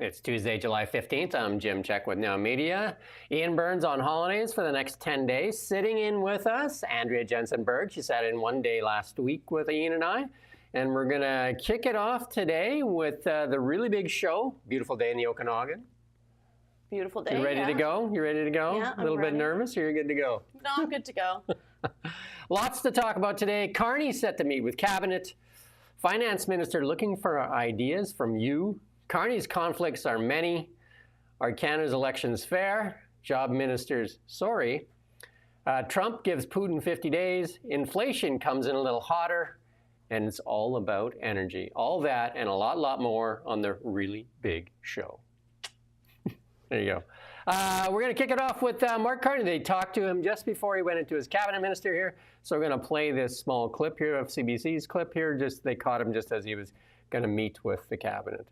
It's Tuesday, July 15th. I'm Jim Check with Now Media. Ian Burns on holidays for the next 10 days. Sitting in with us, Andrea Jensen-Berg. She sat in one day last week with Ian and I. And we're going to kick it off today with the really big show. Beautiful day in the Okanagan. Beautiful day. You ready to go? You ready to go? Yeah, a little bit nervous, or you're good to go? No, I'm good to go. Lots to talk about today. Carney set to meet with Cabinet. Finance Minister looking for ideas from you. Carney's conflicts are many. Are Canada's elections fair? Job Minister's sorry. Trump gives Putin 50 days. Inflation comes in a little hotter. And it's all about energy. All that and a lot more on the really big show. There you go. We're going to kick it off with Mark Carney. They talked to him just before he went into his cabinet minister here. So we're going to play this small clip here of CBC's clip here. They caught him just as he was going to meet with the cabinet.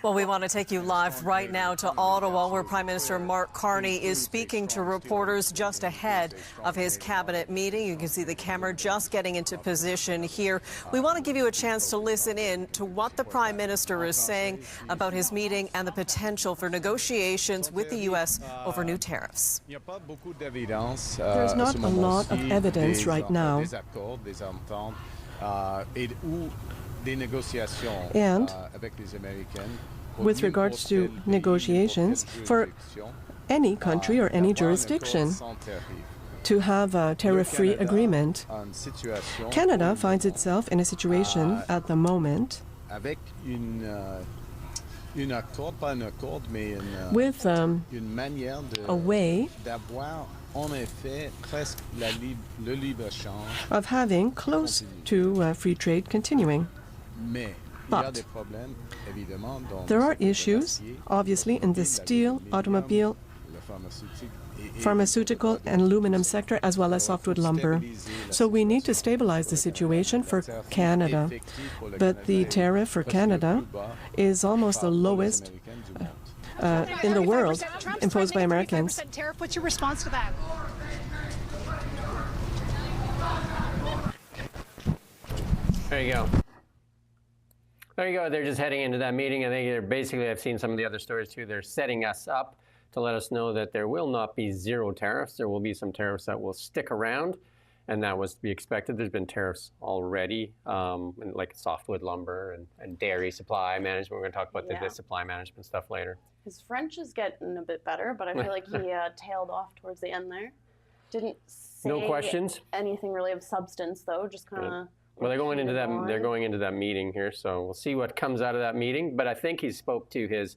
Well, we want to take you live right now to Ottawa, where Prime Minister Mark Carney is speaking to reporters just ahead of his cabinet meeting. You can see the camera just getting into position here. We want to give you a chance to listen in to what the Prime Minister is saying about his meeting and the potential for negotiations with the U.S. over new tariffs. There's not a lot of evidence right now. And with regards to negotiations for any country or any jurisdiction to have a tariff-free agreement, Canada finds itself in a situation at the moment with a way of having close to free trade continuing. But there are issues, obviously, in the steel, automobile, pharmaceutical and aluminum sector, as well as softwood lumber. So we need to stabilize the situation for Canada. But the tariff for Canada is almost the lowest in the world imposed by Americans. Tariff. What's your response to that? There you go. There you go. They're just heading into that meeting. I think they're basically, I've seen some of the other stories too, they're setting us up to let us know that there will not be zero tariffs. There will be some tariffs that will stick around, and that was to be expected. There's been tariffs already, like softwood lumber and dairy supply management. We're going to talk about the supply management stuff later. His French is getting a bit better, but I feel like he tailed off towards the end there. Didn't say anything really of substance, though, just kind of... Well, they're going into that. They're going into that meeting here, so we'll see what comes out of that meeting. But I think he spoke to his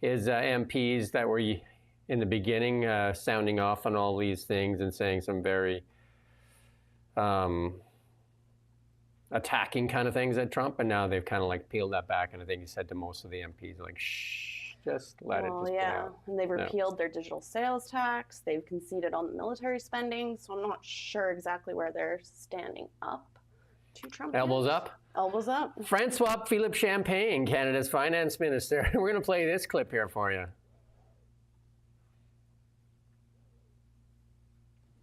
MPs that were in the beginning, sounding off on all these things and saying some very attacking kind of things at Trump. And now they've kind of like peeled that back. And I think he said to most of the MPs, like, shh, just let it. Just play out. And they've repealed their digital sales tax. They've conceded on the military spending. So I'm not sure exactly where they're standing up. Trump Elbows up? Elbows up. Francois Philippe Champagne, Canada's finance minister. We're going to play this clip here for you.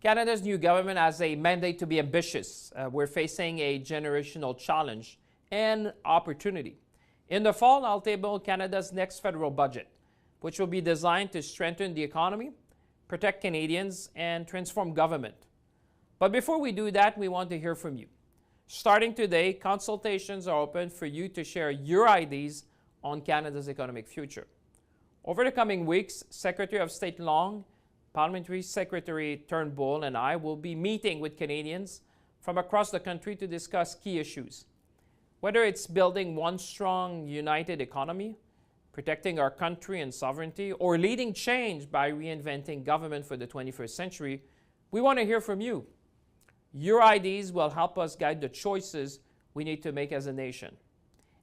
Canada's new government has a mandate to be ambitious. We're facing a generational challenge and opportunity. In the fall, I'll table Canada's next federal budget, which will be designed to strengthen the economy, protect Canadians, and transform government. But before we do that, we want to hear from you. Starting today, consultations are open for you to share your ideas on Canada's economic future. Over the coming weeks, Secretary of State Long, Parliamentary Secretary Turnbull, and I will be meeting with Canadians from across the country to discuss key issues. Whether it's building one strong, united economy, protecting our country and sovereignty, or leading change by reinventing government for the 21st century, we want to hear from you. Your ideas will help us guide the choices we need to make as a nation.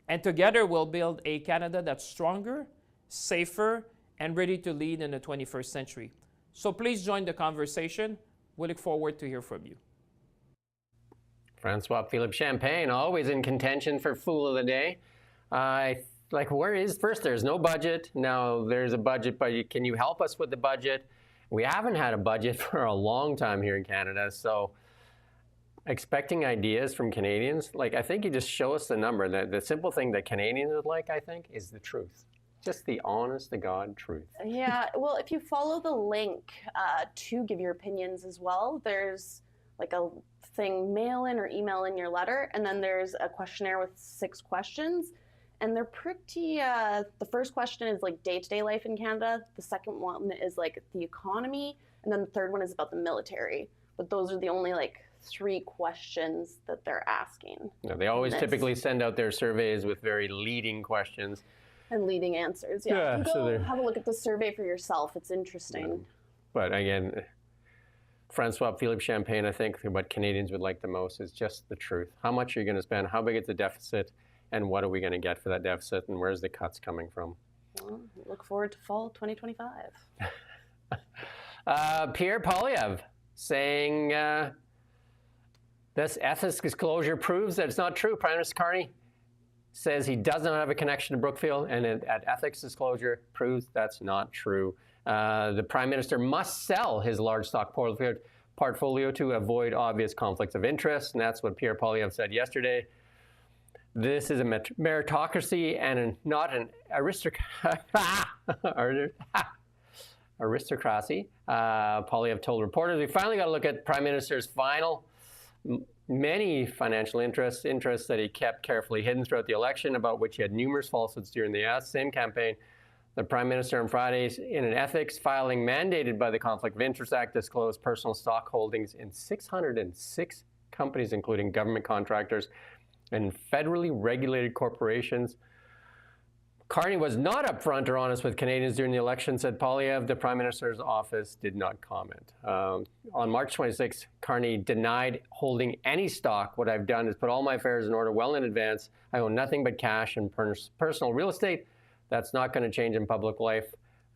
And together we'll build a Canada that's stronger, safer, and ready to lead in the 21st century. So please join the conversation. We look forward to hear from you. Francois Philippe Champagne, always in contention for Fool of the Day. Like, where is, first there's no budget, now there's a budget, but can you help us with the budget? We haven't had a budget for a long time here in Canada, so expecting ideas from Canadians, like I think you just show us the number. The simple thing that Canadians would like, I think, is the truth. Just the honest to God truth. Yeah, well, if you follow the link to give your opinions as well, there's like a thing, mail in or email in your letter, and then there's a questionnaire with 6 questions. And they're pretty, the first question is like day-to-day life in Canada. The second one is like the economy. And then the third one is about the military. But those are the only like 3 questions that they're asking. No, they always typically send out their surveys with very leading questions. And leading answers, yeah. So have a look at the survey for yourself. It's interesting. Yeah. But again, Francois Philippe Champagne, I think what Canadians would like the most is just the truth. How much are you going to spend? How big is the deficit? And what are we going to get for that deficit? And where's the cuts coming from? Well, look forward to fall 2025. Pierre Poilievre saying this ethics disclosure proves that it's not true. Prime Minister Carney says he does not have a connection to Brookfield, and at ethics disclosure proves that's not true. The Prime Minister must sell his large stock portfolio to avoid obvious conflicts of interest, and that's what Pierre Poilievre said yesterday. This is a meritocracy and not an aristocracy. Poilievre told reporters, we finally got to look at Prime Minister's many financial interests that he kept carefully hidden throughout the election, about which he had numerous falsehoods during the same campaign. The Prime Minister on Friday, in an ethics filing mandated by the Conflict of Interest Act, disclosed personal stock holdings in 606 companies, including government contractors and federally regulated corporations. Carney was not upfront or honest with Canadians during the election, said Poilievre. The Prime Minister's office did not comment. On March 26, Carney denied holding any stock. What I've done is put all my affairs in order well in advance. I own nothing but cash and personal real estate. That's not going to change in public life.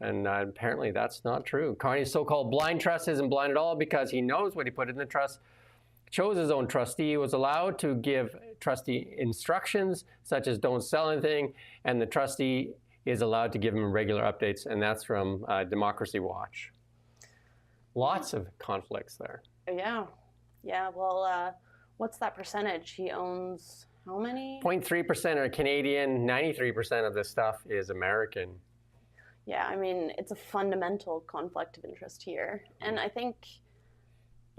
And apparently that's not true. Carney's so-called blind trust isn't blind at all because he knows what he put in the trust. Chose his own trustee, was allowed to give trustee instructions such as don't sell anything, and the trustee is allowed to give him regular updates, and that's from Democracy Watch. Lots of conflicts there. Yeah. Well, what's that percentage? He owns how many? 0.3% are Canadian, 93% of this stuff is American. Yeah, I mean, it's a fundamental conflict of interest here, and I think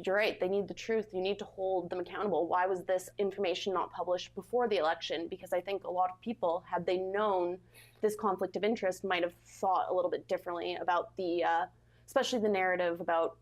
you're right. They need the truth. You need to hold them accountable. Why was this information not published before the election? Because I think a lot of people, had they known this conflict of interest, might have thought a little bit differently about the, especially the narrative about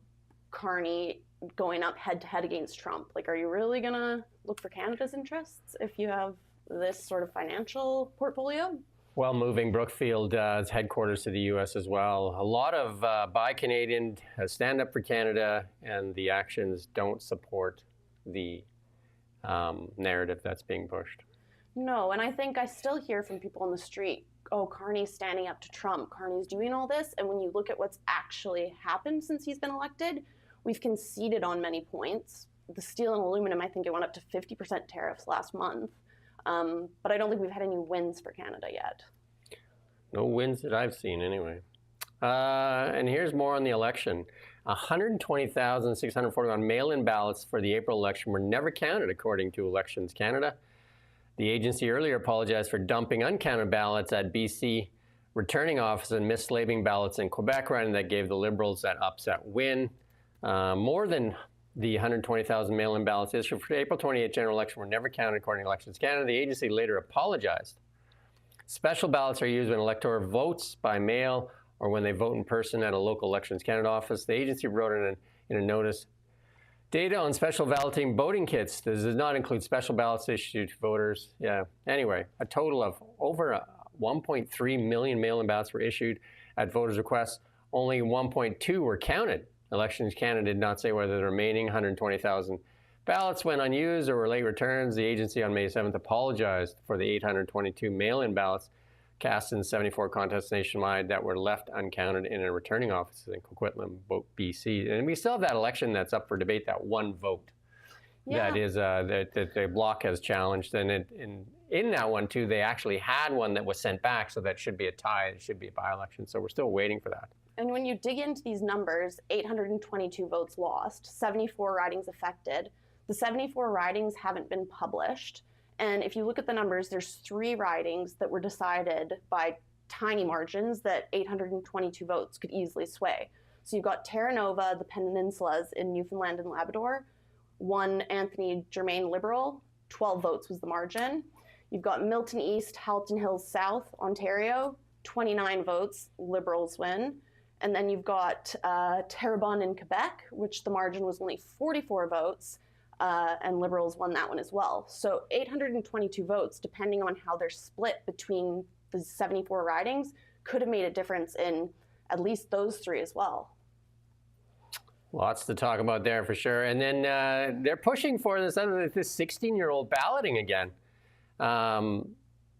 Carney going up head-to-head against Trump. Like, are you really going to look for Canada's interests if you have this sort of financial portfolio? Well, moving Brookfield's headquarters to the U.S. as well. A lot of Buy Canadian, Stand Up for Canada, and the actions don't support the narrative that's being pushed. No, and I think I still hear from people on the street, oh, Carney's standing up to Trump, Carney's doing all this. And when you look at what's actually happened since he's been elected, we've conceded on many points. The steel and aluminum, I think it went up to 50% tariffs last month. But I don't think we've had any wins for Canada yet. No wins that I've seen, anyway. And here's more on the election. 120,641 mail-in ballots for the April election were never counted, according to Elections Canada. The agency earlier apologized for dumping uncounted ballots at BC returning office and mislabeling ballots in Quebec, writing that gave the Liberals that upset win. More than the 120,000 mail-in ballots issued for the April 28th general election were never counted, according to Elections Canada. The agency later apologized. Special ballots are used when elector votes by mail or when they vote in person at a local Elections Canada office. The agency wrote in a notice, data on special balloting voting kits. This does not include special ballots issued to voters. Yeah. Anyway, a total of over 1.3 million mail-in ballots were issued at voters' requests. Only 1.2 were counted. Elections Canada did not say whether the remaining 120,000 ballots went unused or were late returns. The agency on May 7th apologized for the 822 mail-in ballots cast in 74 contests nationwide that were left uncounted in a returning offices in Coquitlam, BC. And we still have that election that's up for debate, that one vote. Yeah. That is that the Bloc has challenged. And in that one, too, they actually had one that was sent back, so that should be a tie. It should be a by-election. So we're still waiting for that. And when you dig into these numbers, 822 votes lost, 74 ridings affected. The 74 ridings haven't been published. And if you look at the numbers, there's 3 ridings that were decided by tiny margins that 822 votes could easily sway. So you've got Terra Nova, the Peninsulas in Newfoundland and Labrador, won Anthony Germain Liberal, 12 votes was the margin. You've got Milton East, Halton Hills South, Ontario, 29 votes, Liberals win. And then you've got Terrebonne in Quebec, which the margin was only 44 votes, and Liberals won that one as well. So 822 votes, depending on how they're split between the 74 ridings, could have made a difference in at least those 3 as well. Lots to talk about there for sure. And then they're pushing for this 16-year-old balloting again. And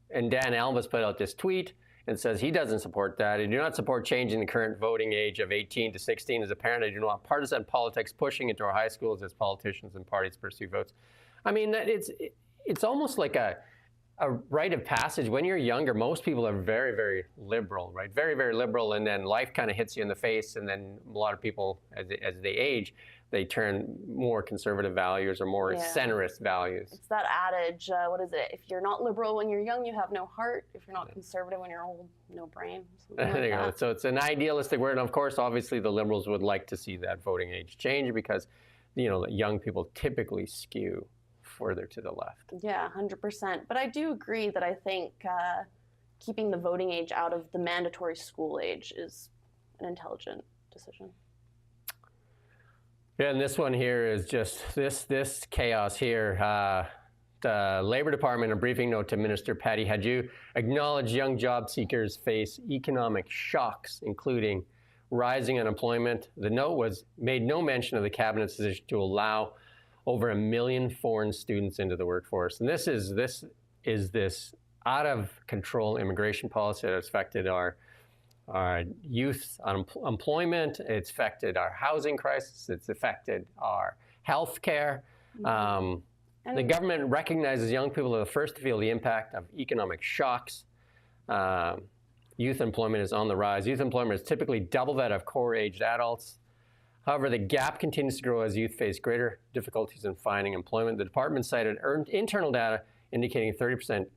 Dan Elvis put out this tweet and says he doesn't support that. I do not support changing the current voting age of 18 to 16. As a parent, I do not want partisan politics pushing into our high schools as politicians and parties pursue votes. I mean, it's almost like a rite of passage. When you're younger, most people are very, very liberal, right? Very, very liberal, and then life kind of hits you in the face, and then a lot of people, as they age, they turn more conservative values or more centrist values. It's that adage, what is it? If you're not liberal when you're young, you have no heart. If you're not conservative when you're old, no brain. There you go. So it's an idealistic word, and of course, obviously, the Liberals would like to see that voting age change because, young people typically skew further to the left. Yeah, 100%. But I do agree that I think keeping the voting age out of the mandatory school age is an intelligent decision. Yeah, and this one here is just this chaos here. The Labour Department, a briefing note to Minister Patty Hadju, acknowledged young job seekers face economic shocks, including rising unemployment. The note made no mention of the Cabinet's decision to allow over 1 million foreign students into the workforce. And this is this out of control immigration policy that has affected our youth employment. It's affected our housing crisis. It's affected our health care. The government recognizes young people are the first to feel the impact of economic shocks. Youth employment is on the rise. Youth employment is typically double that of core-aged adults. However, the gap continues to grow as youth face greater difficulties in finding employment. The department cited internal data indicating 30%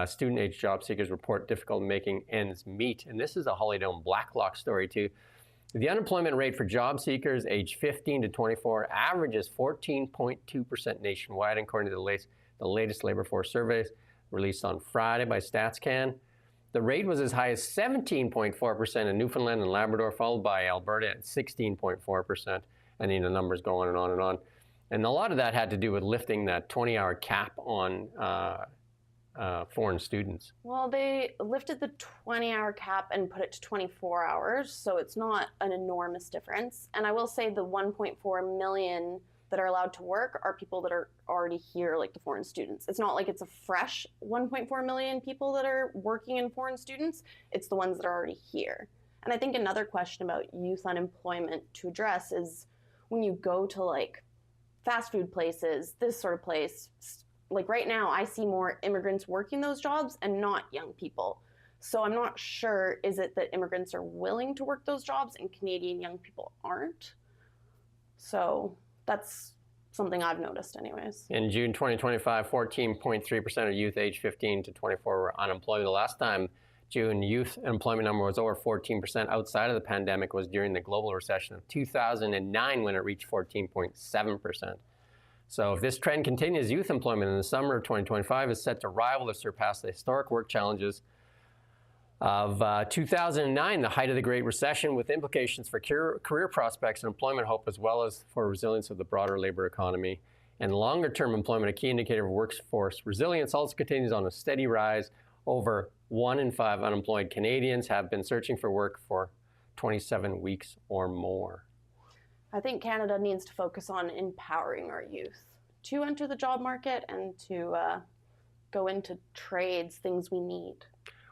student-age job seekers report difficulty making ends meet. And this is a Holly Dome Blacklock story too. The unemployment rate for job seekers aged 15 to 24 averages 14.2% nationwide, according to the latest labor force surveys released on Friday by StatsCan. The rate was as high as 17.4% in Newfoundland and Labrador, followed by Alberta at 16.4%. And the numbers go on and on and on. And a lot of that had to do with lifting that 20-hour cap on foreign students. Well, they lifted the 20-hour cap and put it to 24 hours, so it's not an enormous difference. And I will say the 1.4 million that are allowed to work are people that are already here, like the foreign students. It's not like it's a fresh 1.4 million people that are working in foreign students. It's the ones that are already here. And I think another question about youth unemployment to address is when you go to like fast food places, this sort of place, like right now I see more immigrants working those jobs and not young people. So I'm not sure, is it that immigrants are willing to work those jobs and Canadian young people aren't? So that's something I've noticed anyways. In June 2025, 14.3% of youth aged 15 to 24 were unemployed. The last time June youth employment number was over 14% outside of the pandemic was during the global recession of 2009 when it reached 14.7%. So if this trend continues, youth employment in the summer of 2025 is set to rival or surpass the historic work challenges of 2009, the height of the Great Recession, with implications for career prospects and employment hope, as well as for resilience of the broader labor economy. And longer-term employment, a key indicator of workforce resilience, also continues on a steady rise. Over 1 in 5 unemployed Canadians have been searching for work for 27 weeks or more. I think Canada needs to focus on empowering our youth to enter the job market and to go into trades, things we need.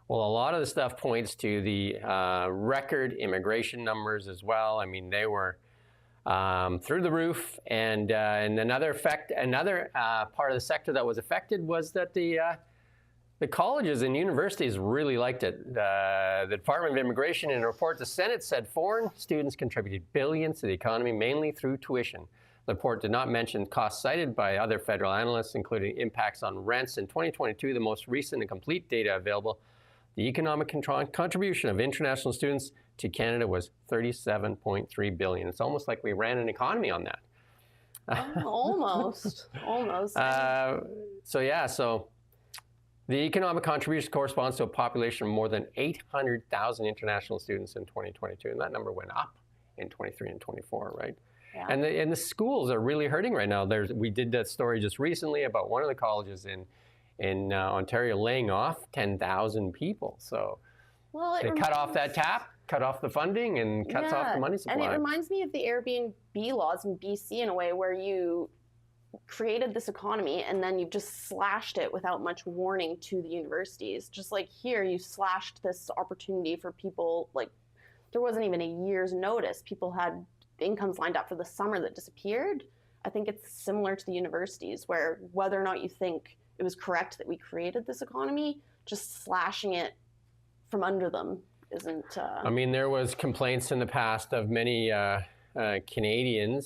Well, a lot of the stuff points to the record immigration numbers as well. I mean, they were through the roof. And another part of the sector that was affected was that the colleges and universities really liked it. The Department of Immigration, in a report to the Senate, said foreign students contributed billions to the economy, mainly through tuition. The report did not mention costs cited by other federal analysts, including impacts on rents. In 2022, the most recent and complete data available, the economic contribution of international students to Canada was $37.3 billion. It's almost like we ran an economy on that. Almost. So the economic contribution corresponds to a population of more than 800,000 international students in 2022, and that number went up in 23 and 24, right? Yeah. And the schools are really hurting right now. We did that story just recently about one of the colleges in Ontario laying off 10,000 people. So they cut off that tap, cut off the funding, and cuts off the money supply. And it reminds me of the Airbnb laws in BC in a way where you created this economy and then you've just slashed it without much warning to the universities. Just like here, you slashed this opportunity for people, like there wasn't even a year's notice. People had incomes lined up for the summer that disappeared. I think it's similar to the universities where whether or not you think it was correct that we created this economy, just slashing it from under them isn't... I mean, there was complaints in the past of many Canadian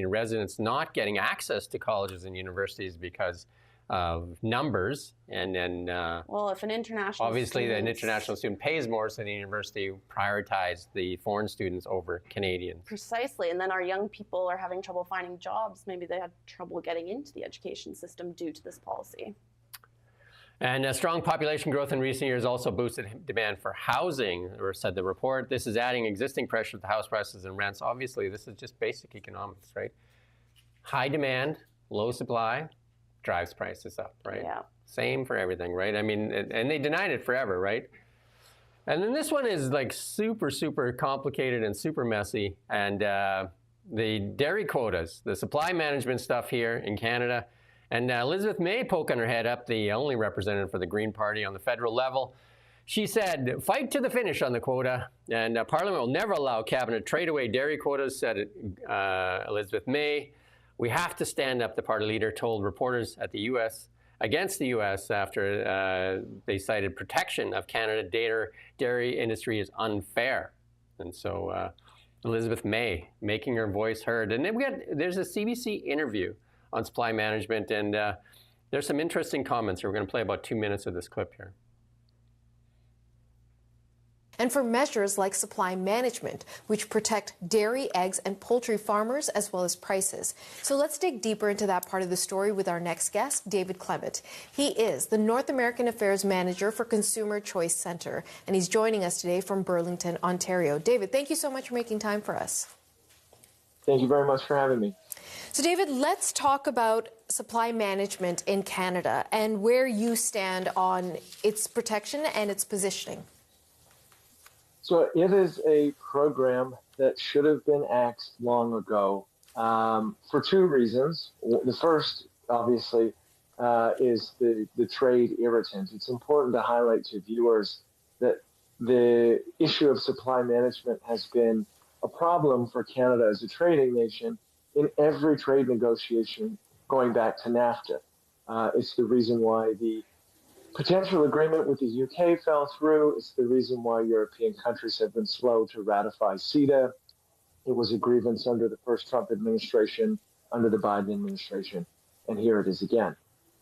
residents not getting access to colleges and universities because of numbers, and then well, if an international an international student pays more, so the university prioritized the foreign students over Canadians. Precisely, and then our young people are having trouble finding jobs. Maybe they had trouble getting into the education system due to this policy. And strong population growth in recent years also boosted demand for housing, or said the report. This is adding existing pressure to house prices and rents. Obviously, this is just basic economics, right? High demand, low supply, drives prices up, right? Yeah. Same for everything, right? I mean, and they denied it forever, right? And then this one is like super, super complicated and super messy. And the dairy quotas, the supply management stuff here in Canada. And Elizabeth May poking her head up, the only representative for the Green Party on the federal level. She said, fight to the finish on the quota, and Parliament will never allow Cabinet to trade away dairy quotas, said Elizabeth May. We have to stand up, the party leader told reporters at the U.S. against the U.S. after they cited protection of Canada dairy industry is unfair. And so Elizabeth May making her voice heard. And then there's a CBC interview on supply management, and there's some interesting comments. We're going to play about 2 minutes of this clip here. And for measures like supply management, which protect dairy, eggs, and poultry farmers, as well as prices. So let's dig deeper into that part of the story with our next guest, David Clement. He is the North American Affairs Manager for Consumer Choice Centre, and he's joining us today from Burlington, Ontario. David, thank you so much for making time for us. Thank you very much for having me. So, David, let's talk about supply management in Canada and where you stand on its protection and its positioning. So it is a program that should have been axed long ago for two reasons. The first, obviously, is the trade irritant. It's important to highlight to viewers that the issue of supply management has been a problem for Canada as a trading nation in every trade negotiation going back to NAFTA. It's the reason why the potential agreement with the UK fell through. It's the reason why European countries have been slow to ratify CETA. It was a grievance under the first Trump administration, under the Biden administration, and here it is again.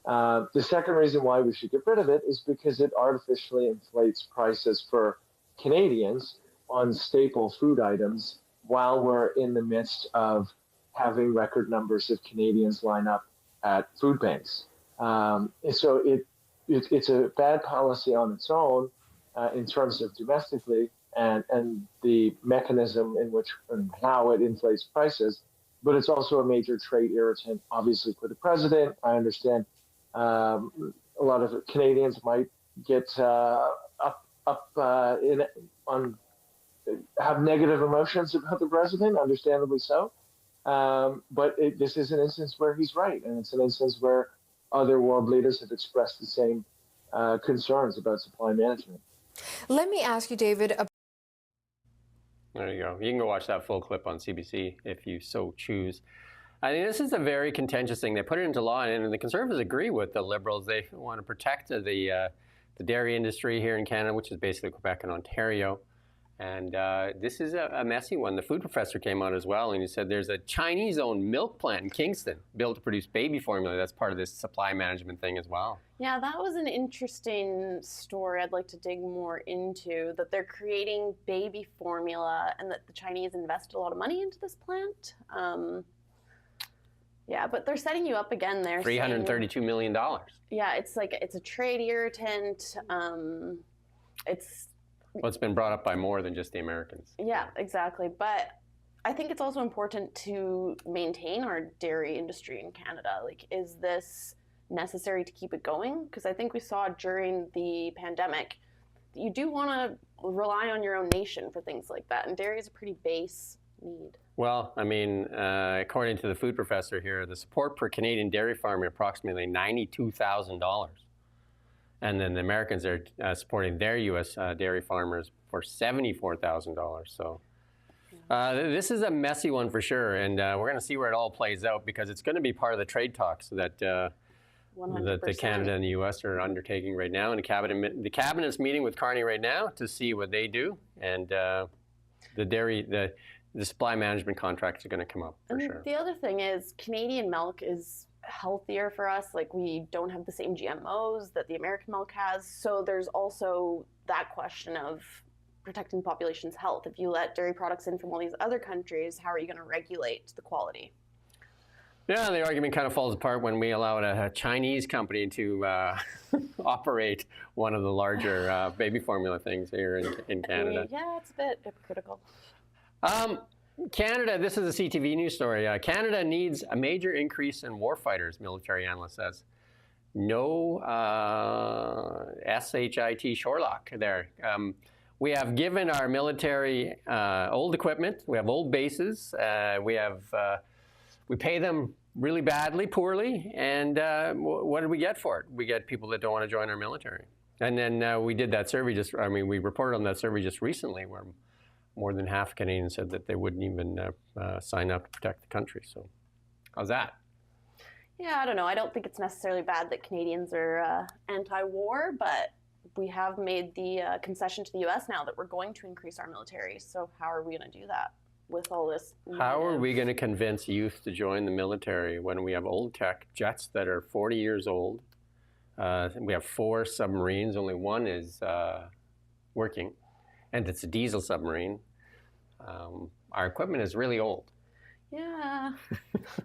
The second reason why we should get rid of it is because it artificially inflates prices for Canadians on staple food items while we're in the midst of having record numbers of Canadians line up at food banks. So it's a bad policy on its own in terms of domestically and the mechanism in which and how it inflates prices, but it's also a major trade irritant, obviously, for the president. I understand a lot of Canadians might get have negative emotions about the president, understandably so. But this is an instance where he's right, and it's an instance where other world leaders have expressed the same concerns about supply management. Let me ask you, David. There you go. You can go watch that full clip on CBC if you so choose. I think this is a very contentious thing. They put it into law, and the Conservatives agree with the Liberals. They want to protect the dairy industry here in Canada, which is basically Quebec and Ontario. And this is a messy one. The food professor came out as well, and he said there's a Chinese-owned milk plant in Kingston built to produce baby formula. That's part of this supply management thing as well. Yeah, that was an interesting story I'd like to dig more into, that they're creating baby formula and that the Chinese invested a lot of money into this plant. Yeah, but they're setting you up again there. $332 million. Yeah, it's like, it's a trade irritant. Well, it's been brought up by more than just the Americans. Yeah, exactly. But I think it's also important to maintain our dairy industry in Canada. Like, is this necessary to keep it going? Because I think we saw during the pandemic, you do want to rely on your own nation for things like that. And dairy is a pretty base need. Well, I mean, according to the food professor here, the support per Canadian dairy farmer approximately $92,000. And then the Americans are supporting their U.S. Dairy farmers for $74,000. So this is a messy one for sure. And we're going to see where it all plays out, because it's going to be part of the trade talks that the Canada and the U.S. are undertaking right now. And the cabinet's meeting with Carney right now to see what they do. And the supply management contracts are going to come up for sure. The other thing is Canadian milk is healthier for us. Like, we don't have the same GMOs that the American milk has. So there's also that question of protecting the population's health. If you let dairy products in from all these other countries, how are you going to regulate the quality? Yeah, the argument kind of falls apart when we allow a Chinese company to operate one of the larger baby formula things here in Canada. Yeah, it's a bit hypocritical. Canada, this is a CTV news story. Canada needs a major increase in warfighters, military analyst says. No SHIT Shorelock there. We have given our military old equipment. We have old bases. We pay them really badly, poorly, and what did we get for it? We get people that don't want to join our military. And then we did that survey we reported on that survey just recently, where more than half Canadians said that they wouldn't even sign up to protect the country. So how's that? Yeah, I don't know. I don't think it's necessarily bad that Canadians are anti-war, but we have made the concession to the U.S. now that we're going to increase our military. So how are we going to do that with all this? How are we going to convince youth to join the military when we have old tech jets that are 40 years old? We have 4 submarines. Only one is working. And it's a diesel submarine. Our equipment is really old. Yeah,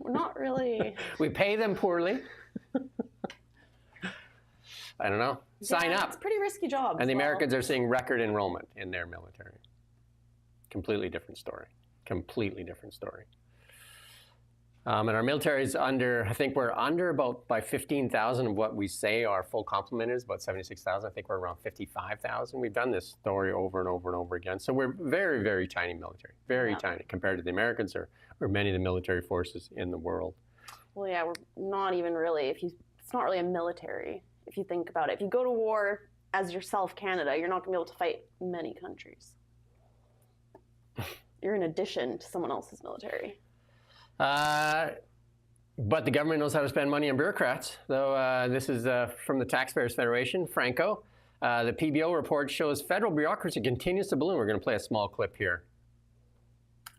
we're not really. We pay them poorly. I don't know. Sign up. It's a pretty risky job. And the Americans are seeing record enrollment in their military. Completely different story. Completely different story. And our military is under, I think we're under about by 15,000 of what we say our full complement is, about 76,000. I think we're around 55,000. We've done this story over and over and over again. So we're very, very tiny military, very tiny compared to the Americans or many of the military forces in the world. Well, yeah, we're not even really, it's not really a military, if you think about it. If you go to war as yourself, Canada, you're not going to be able to fight many countries. You're in addition to someone else's military. But the government knows how to spend money on bureaucrats. So this is from the Taxpayers Federation, Franco. The PBO report shows federal bureaucracy continues to balloon. We're going to play a small clip here.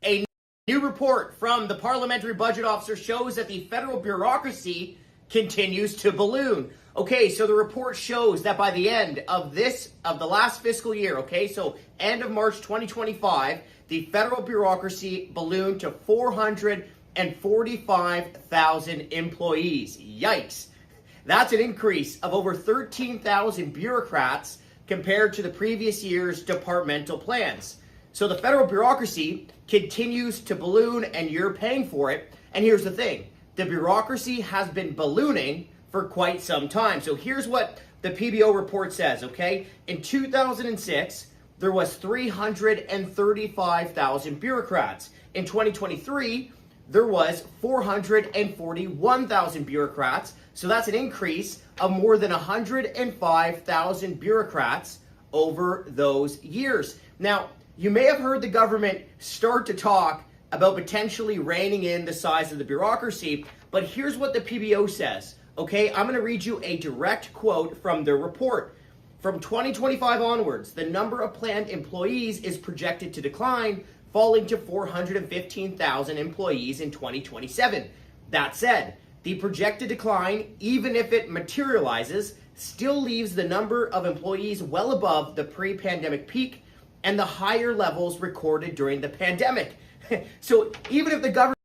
A new report from the Parliamentary Budget Officer shows that the federal bureaucracy continues to balloon. Okay, so the report shows that by the end of the last fiscal year, okay, so end of March 2025, the federal bureaucracy ballooned to 445,000 employees. Yikes. That's an increase of over 13,000 bureaucrats compared to the previous year's departmental plans. So the federal bureaucracy continues to balloon and you're paying for it. And here's the thing. The bureaucracy has been ballooning for quite some time. So here's what the PBO report says, okay? In 2006, there was 335,000 bureaucrats. In 2023, there was 441,000 bureaucrats. So that's an increase of more than 105,000 bureaucrats over those years. Now, you may have heard the government start to talk about potentially reining in the size of the bureaucracy, but here's what the PBO says. Okay, I'm going to read you a direct quote from their report. From 2025 onwards, the number of planned employees is projected to decline, falling to 415,000 employees in 2027. That said, the projected decline, even if it materializes, still leaves the number of employees well above the pre-pandemic peak and the higher levels recorded during the pandemic. So even if the government...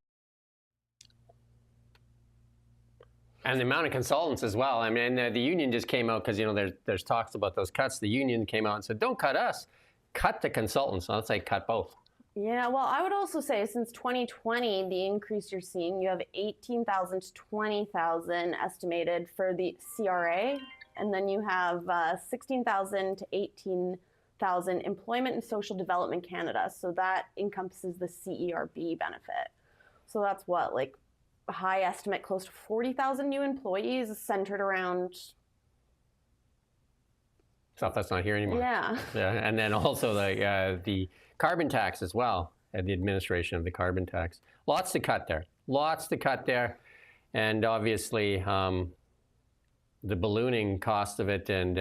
And the amount of consultants as well. I mean, the union just came out because, you know, there's talks about those cuts. The union came out and said, don't cut us, cut the consultants. So let's say cut both. Yeah, well, I would also say since 2020, the increase you're seeing, you have 18,000 to 20,000 estimated for the CRA, and then you have 16,000 to 18,000 Employment and Social Development Canada. So that encompasses the CERB benefit. So that's what, like a high estimate, close to 40,000 new employees centered around Stuff that's not here anymore. Yeah. Yeah, and then also the carbon tax as well, and the administration of the carbon tax. Lots to cut there. Lots to cut there. And obviously, the ballooning cost of it and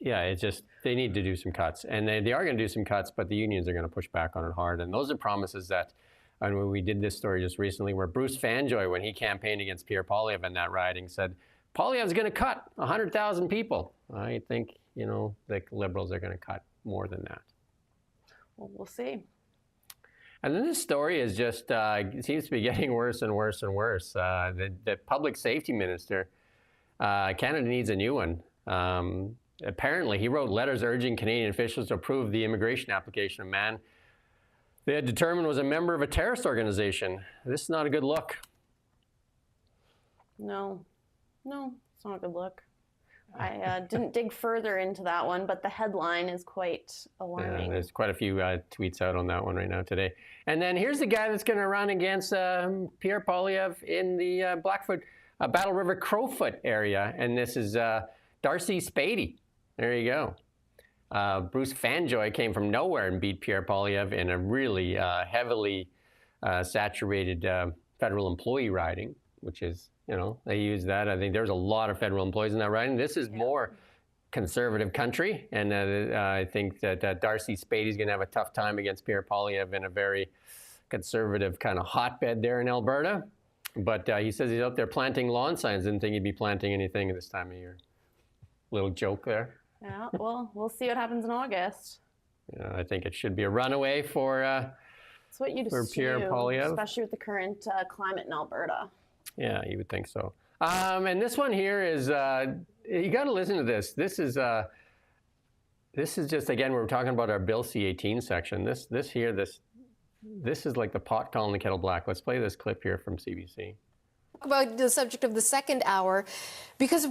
it's just, they need to do some cuts. And they are going to do some cuts, but the unions are going to push back on it hard. And those are promises that, and when we did this story just recently, where Bruce Fanjoy, when he campaigned against Pierre Poilievre in that riding, said, Poilievre's going to cut 100,000 people. I think, you know, the Liberals are going to cut more than that. Well, we'll see. And then this story is just, it seems to be getting worse and worse and worse. The public safety minister, Canada needs a new one. Apparently, he wrote letters urging Canadian officials to approve the immigration application of a man they had determined was a member of a terrorist organization. This is not a good look. No, it's not a good look. I didn't dig further into that one, but the headline is quite alarming. There's quite a few tweets out on that one right now today. And then here's the guy that's going to run against Pierre Poilievre in the Blackfoot, Battle River Crowfoot area. And this is Darcy Spady. There you go. Bruce Fanjoy came from nowhere and beat Pierre Poilievre in a really heavily saturated federal employee riding, which is, you know, they use that. I think there's a lot of federal employees in that riding. This is more conservative country, and I think that Darcy Spady's going to have a tough time against Pierre Poilievre in a very conservative kind of hotbed there in Alberta. But he says he's out there planting lawn signs. Didn't think he'd be planting anything at this time of year. Little joke there. Yeah, well, we'll see what happens in August. Yeah, I think it should be a runaway for That's what you'd Pierre assume, Poilievre, especially with the current climate in Alberta. Yeah, you would think so. And this one here is, you got to listen to this. This is just, again, we're talking about our Bill C-18 section. This is like the pot calling the kettle black. Let's play this clip here from CBC. About the subject of the second hour, because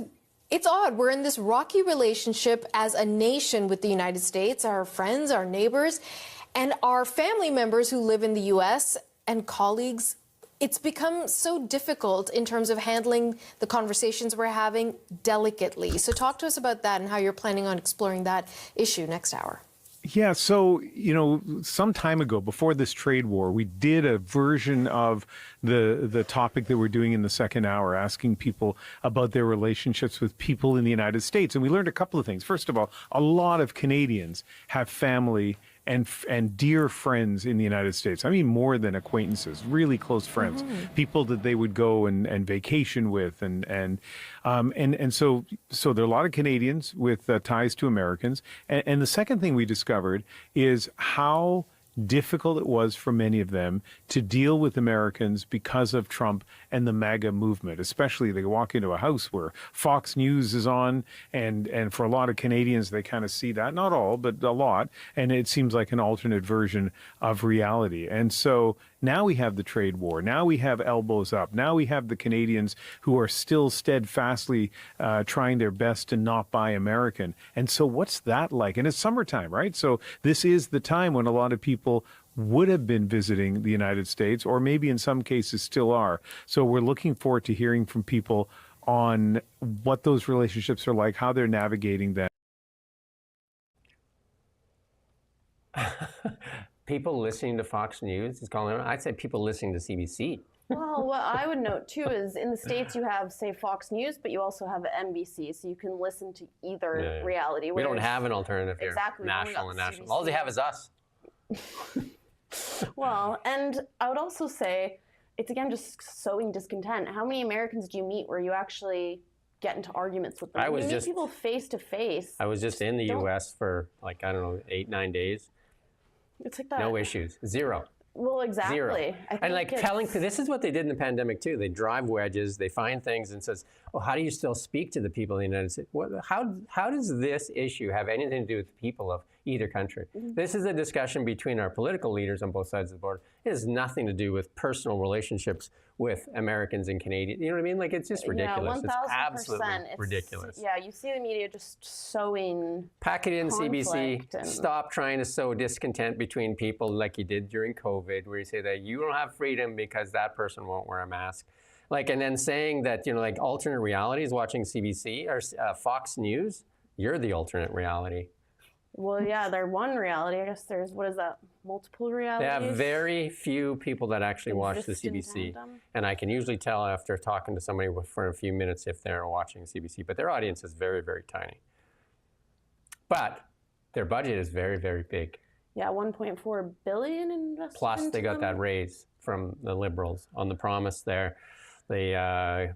it's odd. We're in this rocky relationship as a nation with the United States, our friends, our neighbors, and our family members who live in the U.S. and colleagues. It's become so difficult in terms of handling the conversations we're having delicately. So talk to us about that and how you're planning on exploring that issue next hour. Yeah, so, you know, some time ago, before this trade war, we did a version of the topic that we're doing in the second hour, asking people about their relationships with people in the United States. And we learned a couple of things. First of all, a lot of Canadians have family and dear friends in the United States. I mean, more than acquaintances, really close friends, people that they would go and vacation with, and so there are a lot of Canadians with ties to Americans. And the second thing we discovered is how difficult it was for many of them to deal with Americans because of Trump and the MAGA movement. Especially they walk into a house where Fox News is on, and for a lot of Canadians, they kind of see that, not all, but a lot, and it seems like an alternate version of reality. And so now we have the trade war. Now we have elbows up. Now we have the Canadians who are still steadfastly trying their best to not buy American. And so what's that like? And it's summertime, right? So this is the time when a lot of people would have been visiting the United States, or maybe in some cases still are. So we're looking forward to hearing from people on what those relationships are like, how they're navigating them. People listening to Fox News is calling. I'd say people listening to CBC. Well, what I would note too is in the States you have, say, Fox News, but you also have NBC, so you can listen to either reality. We don't have an alternative here. Exactly. National and national. All they have is us. Well, and I would also say it's, again, just sowing discontent. How many Americans do you meet where you actually get into arguments with them? You meet people face to face. I was just in the U.S. for, like, I don't know, 8-9 days. It's like that. No issues. Zero. Well, exactly. Zero. And like telling, this is what they did in the pandemic too. They drive wedges, they find things and says, well, how do you still speak to the people in the United States? How does this issue have anything to do with the people of either country? This is a discussion between our political leaders on both sides of the border. It has nothing to do with personal relationships with Americans and Canadians. You know what I mean? Like, it's just ridiculous. Yeah, 1,000%. It's absolutely ridiculous. Yeah, you see the media just sowing Pack it in, CBC. Stop trying to sow discontent between people like you did during COVID, where you say that you don't have freedom because that person won't wear a mask. Like, and then saying that, you know, like alternate reality is watching CBC or Fox News. You're the alternate reality. Well, yeah, they're one reality. I guess there's, what is that, multiple realities? They have very few people that actually watch the CBC. And I can usually tell after talking to somebody for a few minutes if they're watching CBC. But their audience is very, very tiny. But their budget is very, very big. Yeah, $1.4 billion investment. Plus, they got that raise from the Liberals on the promise there. They, I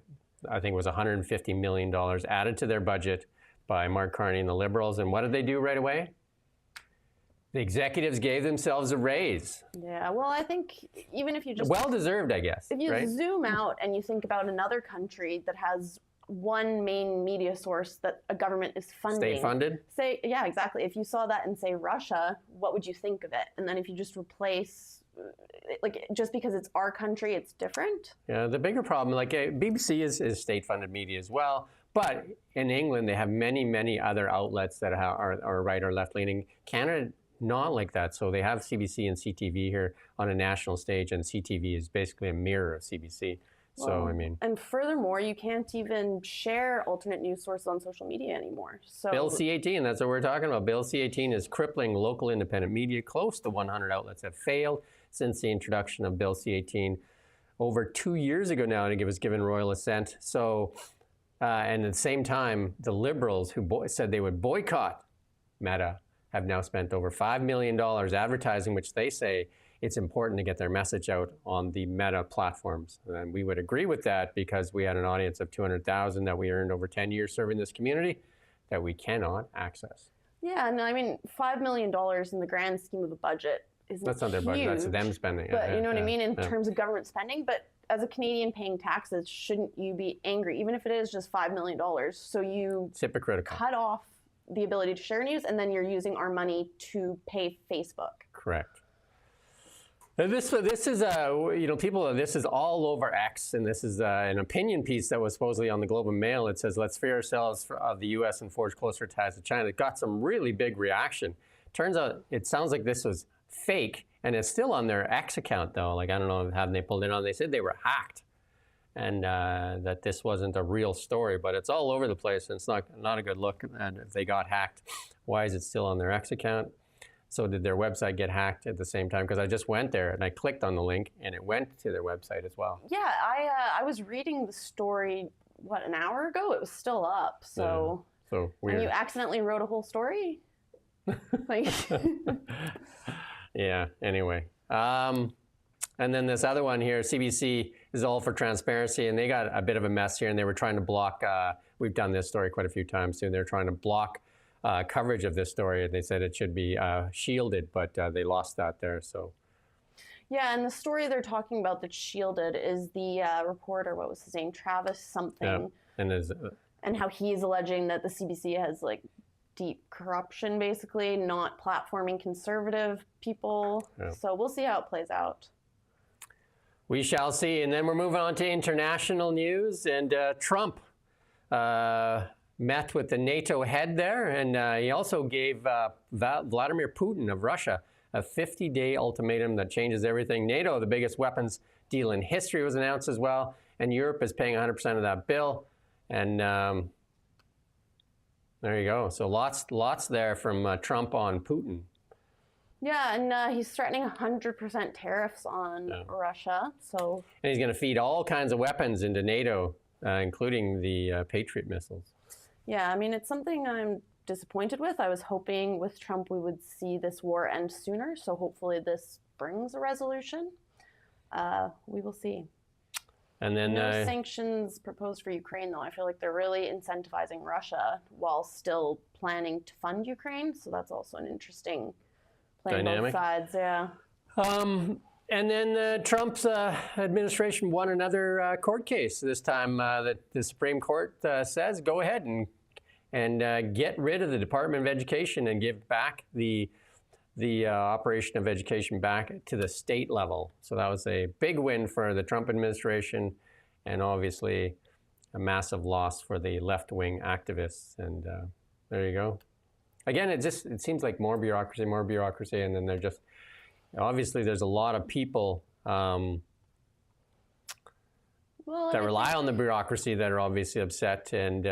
think it was $150 million added to their budget by Mark Carney and the Liberals. And what did they do right away? The executives gave themselves a raise. Yeah, well, I think even if you just... Well-deserved, I guess. If you zoom out and you think about another country that has one main media source that a government is funding. State-funded? Say, yeah, exactly. If you saw that in, say, Russia, what would you think of it? And then if you just replace... like, just because it's our country, it's different? Yeah, the bigger problem, like BBC is state-funded media as well, but in England, they have many, many other outlets that are right or left-leaning. Canada, not like that. So they have CBC and CTV here on a national stage, and CTV is basically a mirror of CBC. So, well, I mean... And furthermore, you can't even share alternate news sources on social media anymore. So Bill C-18, that's what we're talking about. Bill C-18 is crippling local independent media. Close to 100 outlets have failed since the introduction of Bill C-18 over 2 years ago now, and it was given royal assent. So, and at the same time, the Liberals who said they would boycott Meta have now spent over $5 million advertising, which they say it's important to get their message out on the Meta platforms. And we would agree with that because we had an audience of 200,000 that we earned over 10 years serving this community that we cannot access. Yeah, no, I mean, $5 million in the grand scheme of the budget isn't That's not their budget, that's them spending. But you know what I mean, in terms of government spending. But as a Canadian paying taxes, shouldn't you be angry, even if it is just $5 million? So you it's hypocritical. Cut off the ability to share news, and then you're using our money to pay Facebook. Correct. And this is you know, people, this is all over X, and this is an opinion piece that was supposedly on the Globe and Mail. It says, let's free ourselves of the U.S. and forge closer ties to China. It got some really big reaction. Turns out, it sounds like this was fake, and it's still on their X account, though. Like, I don't know, haven't they pulled it on? They said they were hacked, and that this wasn't a real story, but it's all over the place, and it's not a good look at if they got hacked. Why is it still on their X account? So did their website get hacked at the same time? Because I just went there and I clicked on the link and it went to their website as well. Yeah, I was reading the story, what, an hour ago? It was still up, so... So weird. And you accidentally wrote a whole story? Like... Yeah, anyway. And then this other one here, CBC is all for transparency, and they got a bit of a mess here, and they were trying to block, we've done this story quite a few times too, they're trying to block coverage of this story. They said it should be shielded, but they lost that there, so. Yeah, and the story they're talking about that's shielded is the reporter, what was his name, Travis something. Yeah. And how he's alleging that the CBC has like deep corruption, basically, not platforming conservative people. Yeah. So we'll see how it plays out. We shall see. And then we're moving on to international news, and Trump met with the NATO head there, and he also gave Vladimir Putin of Russia a 50-day ultimatum that changes everything. NATO, the biggest weapons deal in history, was announced as well, and Europe is paying 100% of that bill. And there you go. So lots there from Trump on Putin. Yeah, and he's threatening 100% tariffs on Russia. So, and he's going to feed all kinds of weapons into NATO, including the Patriot missiles. Yeah, I mean, it's something I'm disappointed with. I was hoping with Trump we would see this war end sooner. So hopefully this brings a resolution. We will see. And then no sanctions proposed for Ukraine, though. I feel like they're really incentivizing Russia while still planning to fund Ukraine. So that's also an interesting playing dynamic. Both sides. Yeah. And then Trump's administration won another court case. This time, that the Supreme Court says go ahead and get rid of the Department of Education and give back the operation of education back to the state level. So that was a big win for the Trump administration, and obviously a massive loss for the left-wing activists. And there you go. Again, it seems like more bureaucracy, and then they're just obviously there's a lot of people that rely on the bureaucracy that are obviously upset, and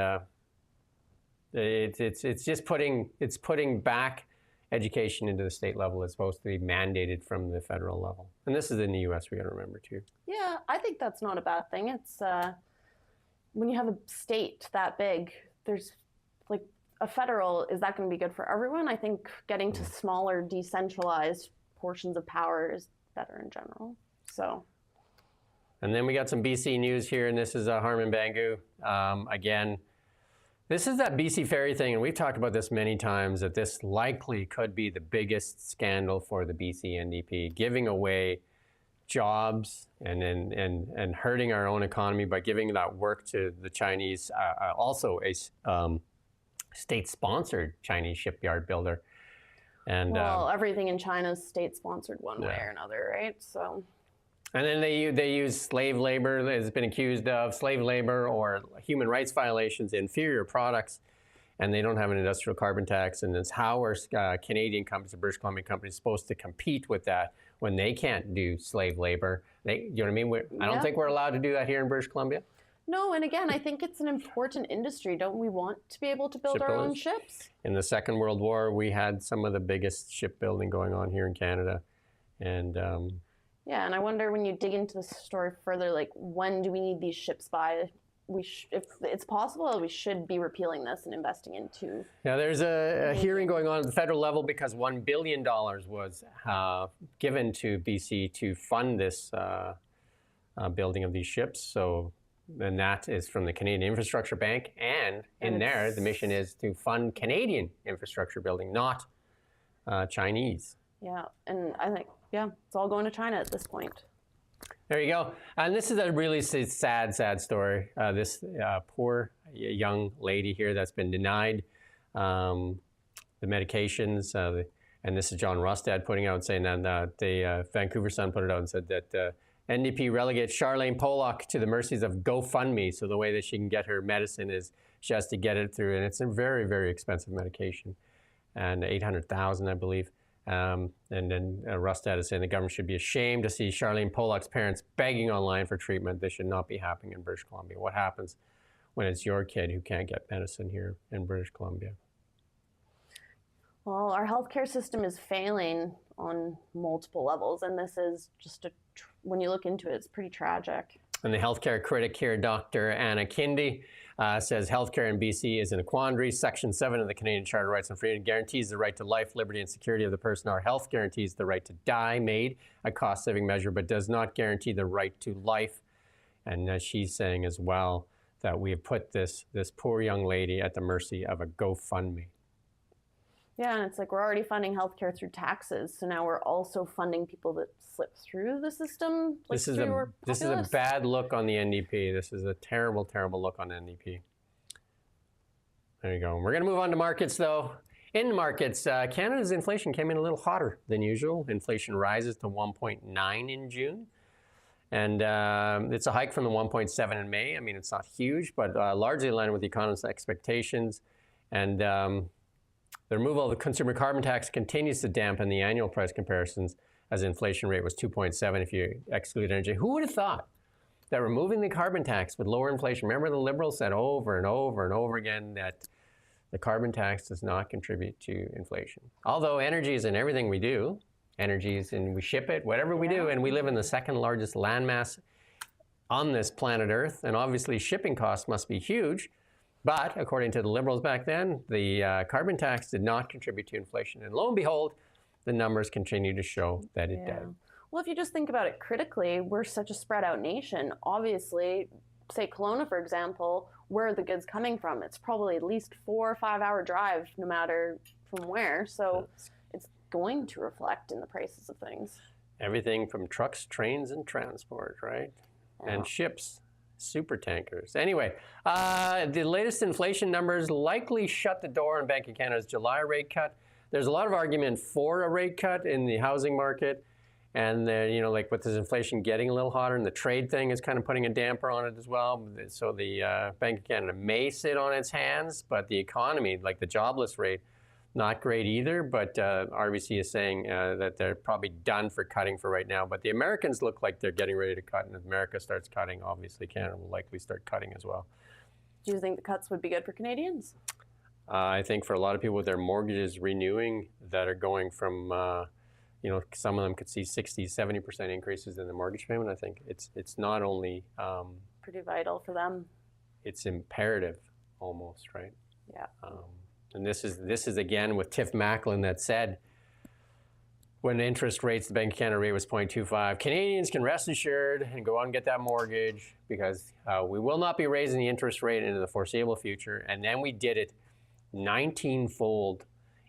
it's just putting back education into the state level. It's supposed to be mandated from the federal level. And this is in the U.S., we got to remember, too. Yeah, I think that's not a bad thing. It's when you have a state that big, there's like a federal, is that going to be good for everyone? I think getting to smaller, decentralized portions of power is better in general. So. And then we got some BC news here, and this is Harman Bangu. Again, this is that BC Ferry thing, and we've talked about this many times, that this likely could be the biggest scandal for the BC NDP, giving away jobs and hurting our own economy by giving that work to the Chinese, also a state-sponsored Chinese shipyard builder. And well, everything in China is state-sponsored one way or another, right? So. And then they use slave labor, has been accused of slave labor or human rights violations, inferior products, and they don't have an industrial carbon tax. And it's how are Canadian companies, the British Columbia companies, supposed to compete with that when they can't do slave labor? You know what I mean? I don't think we're allowed to do that here in British Columbia. No, and again, I think it's an important industry. Don't we want to be able to build our own ships? In the Second World War, we had some of the biggest shipbuilding going on here in Canada. And yeah, and I wonder when you dig into the story further, like when do we need these ships by? If it's possible, we should be repealing this and investing into. Now, there's a hearing going on at the federal level because $1 billion was given to BC to fund this building of these ships. So, and that is from the Canadian Infrastructure Bank, and in there, the mission is to fund Canadian infrastructure building, not Chinese. Yeah, and I think, yeah, it's all going to China at this point. There you go. And this is a really sad story. This poor young lady here that's been denied the medications. And this is John Rustad putting out, saying that the Vancouver Sun put it out and said that NDP relegates Charlene Pollock to the mercies of GoFundMe. So the way that she can get her medicine is she has to get it through, and it's a very, very expensive medication, and $800,000, I believe. And then Rustad is saying the government should be ashamed to see Charlene Pollock's parents begging online for treatment. This should not be happening in British Columbia. What happens when it's your kid who can't get medicine here in British Columbia? Well, our healthcare system is failing on multiple levels, and this is just when you look into it, it's pretty tragic. And the healthcare critic here, Dr. Anna Kindy, says healthcare in BC is in a quandary. Section 7 of the Canadian Charter of Rights and Freedom guarantees the right to life, liberty, and security of the person. Our health guarantees the right to die, made a cost-saving measure, but does not guarantee the right to life. And she's saying as well that we have put this poor young lady at the mercy of a GoFundMe. Yeah, and it's like we're already funding healthcare through taxes, so now we're also funding people that slip through the system. Like This is a bad look on the NDP. This is a terrible, terrible look on the NDP. There you go. We're going to move on to markets, though. In the markets, Canada's inflation came in a little hotter than usual. Inflation rises to 1.9 in June. And it's a hike from the 1.7 in May. I mean, it's not huge, but largely aligned with the economists' expectations. And the removal of the consumer carbon tax continues to dampen the annual price comparisons, as the inflation rate was 2.7 if you exclude energy. Who would have thought that removing the carbon tax would lower inflation? Remember, the Liberals said over and over and over again that the carbon tax does not contribute to inflation. Although energy is in everything we do, energy is in we ship it, whatever we do, and we live in the second largest landmass on this planet Earth, and obviously shipping costs must be huge. But according to the Liberals back then, the carbon tax did not contribute to inflation. And lo and behold, the numbers continue to show that it did. Well, if you just think about it critically, we're such a spread out nation. Obviously, say Kelowna, for example, where are the goods coming from? It's probably at least 4 or 5 hour drive, no matter from where. So it's going to reflect in the prices of things. Everything from trucks, trains, and transport, right? And ships, super tankers. Anyway, the latest inflation numbers likely shut the door on Bank of Canada's July rate cut. There's a lot of argument for a rate cut in the housing market. And like with this inflation getting a little hotter, and the trade thing is kind of putting a damper on it as well. So the Bank of Canada may sit on its hands, but the economy, like the jobless rate, not great either. But RBC is saying that they're probably done for cutting for right now. But the Americans look like they're getting ready to cut, and if America starts cutting, obviously Canada will likely start cutting as well. Do you think the cuts would be good for Canadians? I think for a lot of people with their mortgages renewing that are going from some of them could see 60, 70% increases in the mortgage payment. I think it's not only pretty vital for them. It's imperative, almost, right? Yeah. And this is again with Tiff Macklin that said, when the interest rates, the Bank of Canada rate was 0.25, Canadians can rest assured and go out and get that mortgage because we will not be raising the interest rate into the foreseeable future. And then we did it 19-fold.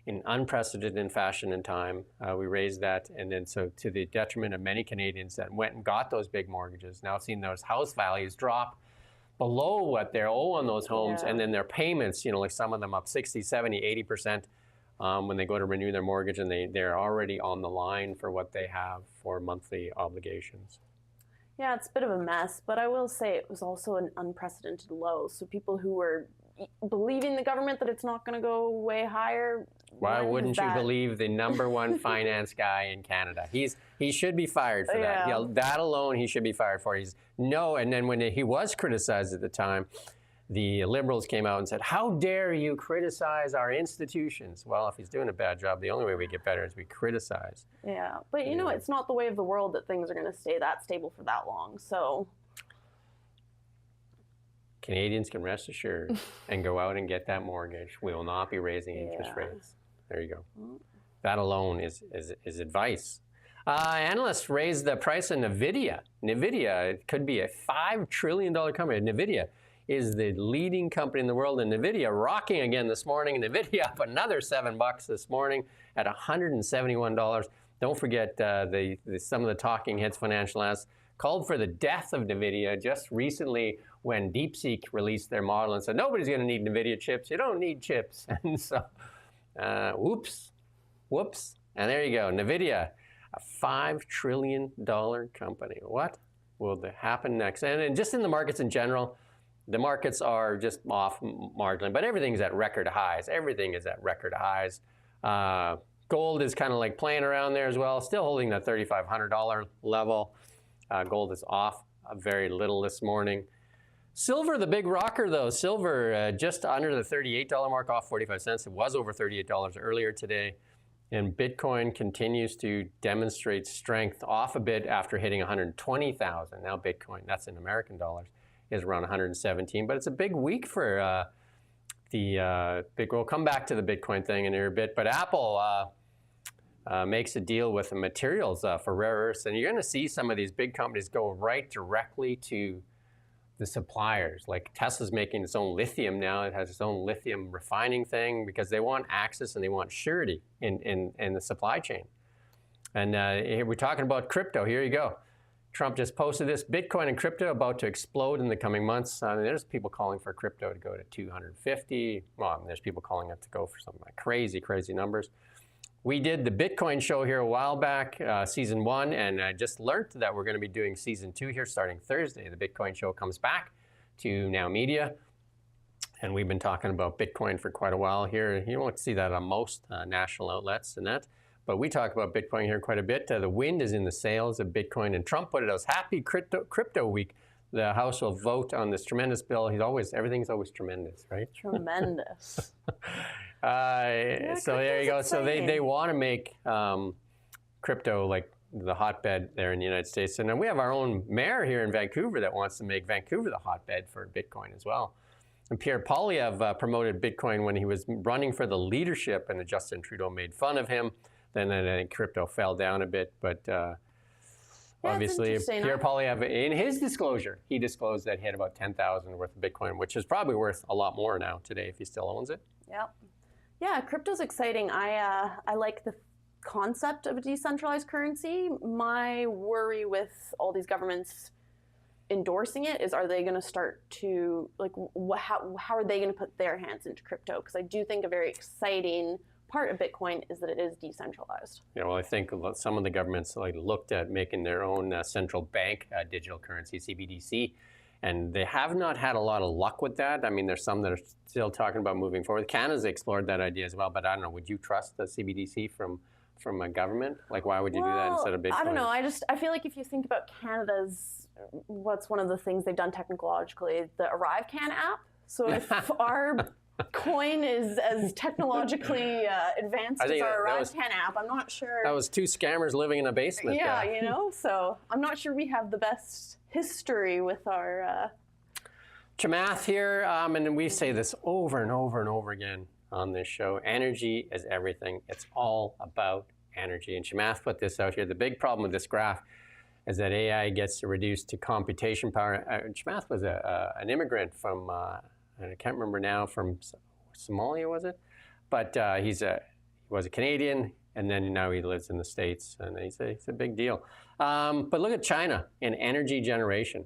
In unprecedented fashion and time, we raised that, and then so to the detriment of many Canadians that went and got those big mortgages, now seeing those house values drop below what they owe on those homes, and then their payments, like some of them up 60, 70, 80% when they go to renew their mortgage, and they're already on the line for what they have for monthly obligations. Yeah, it's a bit of a mess, but I will say it was also an unprecedented low. So people who were believing the government that it's not going to go way higher. Why wouldn't you believe the #1 finance guy in Canada? He should be fired for that. That alone, he should be fired for. And then when he was criticized at the time, the Liberals came out and said, "How dare you criticize our institutions?" Well, if he's doing a bad job, the only way we get better is we criticize. Yeah, but it's not the way of the world that things are going to stay that stable for that long. So Canadians can rest assured and go out and get that mortgage. We will not be raising interest rates. There you go. That alone is advice. Analysts raised the price of NVIDIA. NVIDIA, it could be a $5 trillion company. NVIDIA is the leading company in the world, and NVIDIA rocking again this morning. NVIDIA up another $7 this morning at $171. Don't forget some of the talking heads, financial analysts, called for the death of NVIDIA just recently when DeepSeek released their model and said, nobody's going to need NVIDIA chips. You don't need chips. And so, whoops. And there you go. NVIDIA, a $5 trillion company. What will happen next? And then just in the markets in general, the markets are just off marginally, but everything's at record highs. Everything is at record highs. Gold is kind of like playing around there as well, still holding that $3,500 level. Gold is off very little this morning. Silver, the big rocker though. Silver just under the $38 mark, off 45 cents. It was over $38 earlier today. And Bitcoin continues to demonstrate strength, off a bit after hitting 120,000. Now Bitcoin, that's in American dollars, is around 117. But it's a big week for we'll come back to the Bitcoin thing in a bit. But Apple makes a deal with the materials for rare earths. And you're going to see some of these big companies go right directly to the suppliers. Like Tesla's making its own lithium now. It has its own lithium refining thing because they want access and they want surety in the supply chain. And we're talking about crypto. Here you go. Trump just posted this. Bitcoin and crypto about to explode in the coming months. There's people calling for crypto to go to 250. Well, there's people calling it to go for some like crazy numbers. We did the Bitcoin show here a while back, season 1, and I just learned that we're going to be doing season 2 here starting Thursday. The Bitcoin show comes back to Now Media, and we've been talking about Bitcoin for quite a while here. You won't see that on most national outlets and that, but we talk about Bitcoin here quite a bit. The wind is in the sails of Bitcoin, and Trump put it as happy crypto week. the House will vote on this tremendous bill. Everything's always tremendous, right? Tremendous. So there you go. So they want to make crypto like the hotbed there in the United States. And then we have our own mayor here in Vancouver that wants to make Vancouver the hotbed for Bitcoin as well. And Pierre Poilievre promoted Bitcoin when he was running for the leadership, and Justin Trudeau made fun of him. Then I think crypto fell down a bit, but obviously Pierre Poilievre, in his disclosure, he disclosed that he had about 10,000 worth of Bitcoin, which is probably worth a lot more now today if he still owns it. Yep. Yeah, crypto's exciting. I like the concept of a decentralized currency. My worry with all these governments endorsing it is, are they going to start to, like, how are they going to put their hands into crypto? Because I do think a very exciting part of Bitcoin is that it is decentralized. Yeah, well, I think some of the governments looked at making their own central bank digital currency, CBDC, and they have not had a lot of luck with that. I mean, there's some that are still talking about moving forward. Canada's explored that idea as well, but I don't know, would you trust the CBDC from a government? Like, why would you do that instead of Bitcoin? I don't know. I feel like if you think about Canada's, what's one of the things they've done technologically, the ArriveCan app. So if our coin is as technologically advanced as our ArriveCan app, I'm not sure. That was two scammers living in a basement. Yeah, you know, so I'm not sure we have the best history with our... Chamath here, and we say this over and over and over again on this show. Energy is everything. It's all about energy. And Chamath put this out here. The big problem with this graph is that AI gets reduced to computation power. Chamath was an immigrant from, I can't remember now, from Somalia, was it? But he was a Canadian, and then now he lives in the States, and he's a big deal. But look at China in energy generation.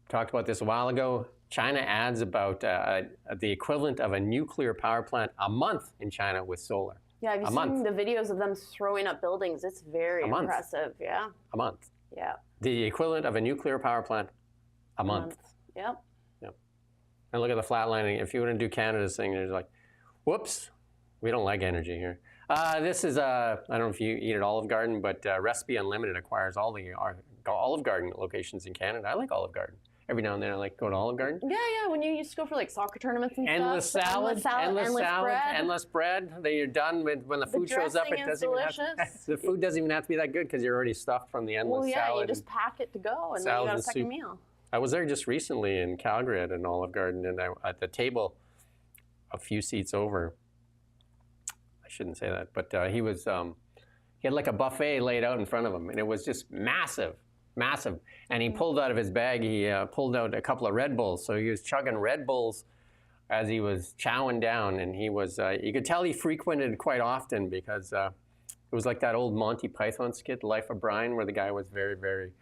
Talked about this a while ago. China adds about the equivalent of a nuclear power plant a month in China with solar. Yeah, have you seen the videos of them throwing up buildings? It's very impressive, yeah. A month. Yeah. The equivalent of a nuclear power plant a month. Yep. Yep. And look at the flatlining. If you want to do Canada's thing, there's like, whoops, we don't like energy here. This is, I don't know if you eat at Olive Garden, but Recipe Unlimited acquires all the Olive Garden locations in Canada. I like Olive Garden. Every now and then I like go to Olive Garden. Yeah, when you used to go for like soccer tournaments and endless stuff. Endless salad, endless bread. You're done when the food shows up. It doesn't even the food doesn't even have to be that good because you're already stuffed from the endless salad. Well, yeah, you just pack it to go and then you got a second meal. I was there just recently in Calgary at an Olive Garden, and at the table a few seats over, I shouldn't say that, but he had like a buffet laid out in front of him, and it was just massive. And he pulled out of his bag, he pulled out a couple of Red Bulls. So he was chugging Red Bulls as he was chowing down. And he was, you could tell he frequented quite often because it was like that old Monty Python skit, Life of Brian, where the guy was very, very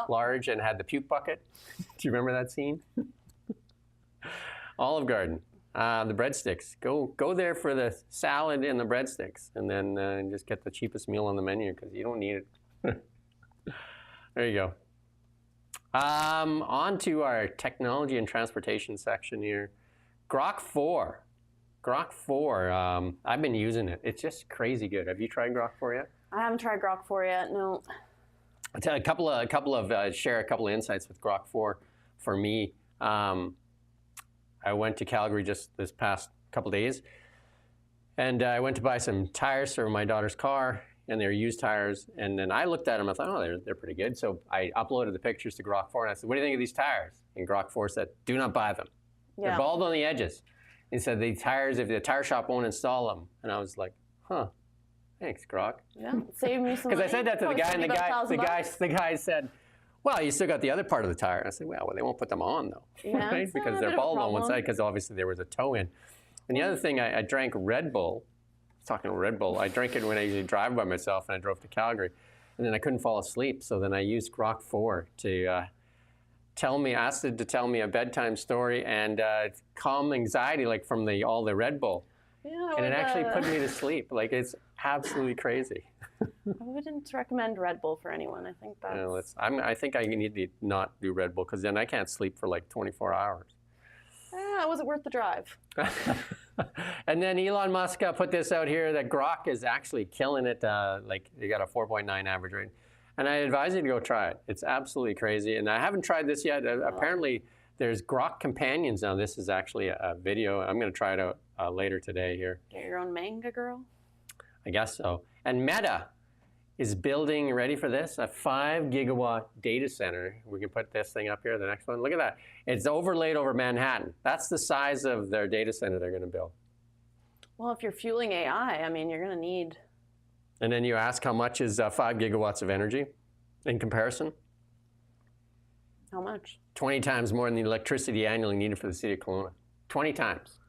large and had the puke bucket. Do you remember that scene? Olive Garden, the breadsticks. Go there for the salad and the breadsticks, and then just get the cheapest meal on the menu because you don't need it. There you go. On to our technology and transportation section here. Grok 4. Grok 4, I've been using it. It's just crazy good. Have you tried Grok 4 yet? I haven't tried Grok 4 yet, no. I'll tell you share a couple of insights with Grok 4 for me. I went to Calgary just this past couple days, and I went to buy some tires for my daughter's car, and they were used tires. And then I looked at them, I thought, oh, they're pretty good. So I uploaded the pictures to Grok 4, and I said, what do you think of these tires? And Grok 4 said, do not buy them. Yeah. They're bald on the edges. He said, the tires, if the tire shop won't install them. And I was like, huh, thanks, Grok. Yeah, save me some money. Because I said that to the guy, and the guy said, well, you still got the other part of the tire. And I said, well, they won't put them on, though. Yeah, right? Because they're bald on one side, because obviously there was a toe in. And the other thing, I drank Red Bull. Talking Red Bull, I drank it when I usually drive by myself, and I drove to Calgary, and then I couldn't fall asleep. So then I used Grok 4 to asked it to tell me a bedtime story and calm anxiety, like from all the Red Bull, and it actually put me to sleep. Like, it's absolutely crazy. I wouldn't recommend Red Bull for anyone. I think that's. I think I need to not do Red Bull because then I can't sleep for like 24 hours. Was it worth the drive? And then Elon Musk put this out here that Grok is actually killing it. Like, you got a 4.9 average rate. And I advise you to go try it. It's absolutely crazy. And I haven't tried this yet. Apparently, there's Grok companions now. This is actually a video. I'm going to try it out later today here. Get your own manga, girl? I guess so. And Meta is building, ready for this, a 5 gigawatt data center. We can put this thing up here, the next one. Look at that. It's overlaid over Manhattan. That's the size of their data center they're going to build. Well, if you're fueling AI, I mean, you're going to need... And then you ask how much is 5 gigawatts of energy in comparison? How much? 20 times more than the electricity annually needed for the city of Kelowna. 20 times.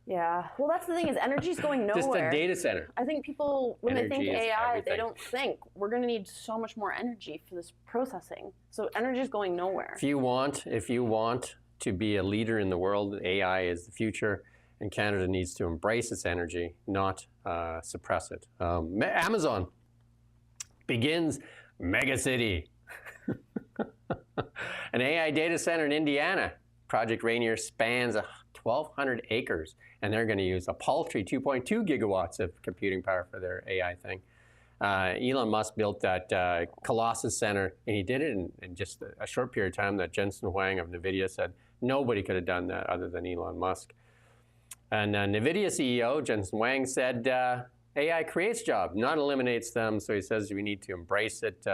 Yeah. Well, that's the thing is energy's going nowhere. Just a data center. I think people, when Energy they think is AI, everything. they don't think we're going to need so much more energy for this processing. So energy's going nowhere. If you want to be a leader in the world, AI is the future, and Canada needs to embrace its energy, not suppress it. Amazon begins mega city. An AI data center in Indiana. Project Rainier spans 1,200 acres, and they're going to use a paltry 2.2 gigawatts of computing power for their AI thing. Elon Musk built that Colossus Center, and he did it in just a short period of time that Jensen Huang of NVIDIA said nobody could have done that other than Elon Musk. And NVIDIA CEO Jensen Huang said AI creates jobs, not eliminates them, so he says we need to embrace it.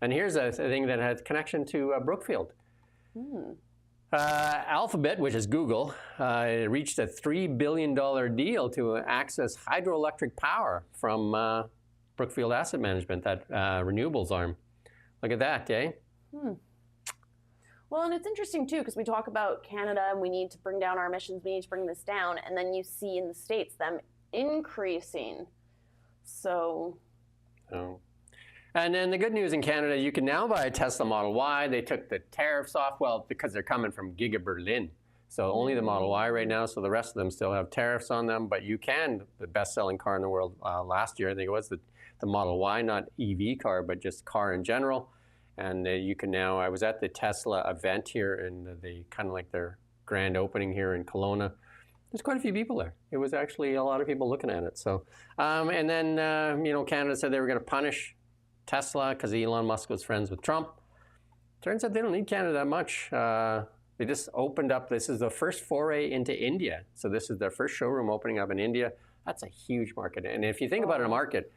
And here's a thing that has connection to Brookfield. Alphabet, which is Google, reached a $3 billion deal to access hydroelectric power from Brookfield Asset Management, that renewables arm. Look at that, eh? Well, and it's interesting, too, because we talk about Canada and we need to bring down our emissions, we need to bring this down, and then you see in the States them increasing. So... Oh. And then the good news in Canada, you can now buy a Tesla Model Y. They took the tariffs off, well, because they're coming from Giga Berlin. So only the Model Y right now, so the rest of them still have tariffs on them. But you can, the best-selling car in the world last year, I think it was the Model Y, not EV car, but just car in general. And you can now, I was at the Tesla event here, and they kind of like their grand opening here in Kelowna. There's quite a few people there. It was actually a lot of people looking at it. So, and then, Canada said they were going to punish Tesla because Elon Musk was friends with Trump. Turns out they don't need Canada that much. They just opened up, this is the first foray into India. So this is their first showroom opening up in India. That's a huge market. And if you think about a market,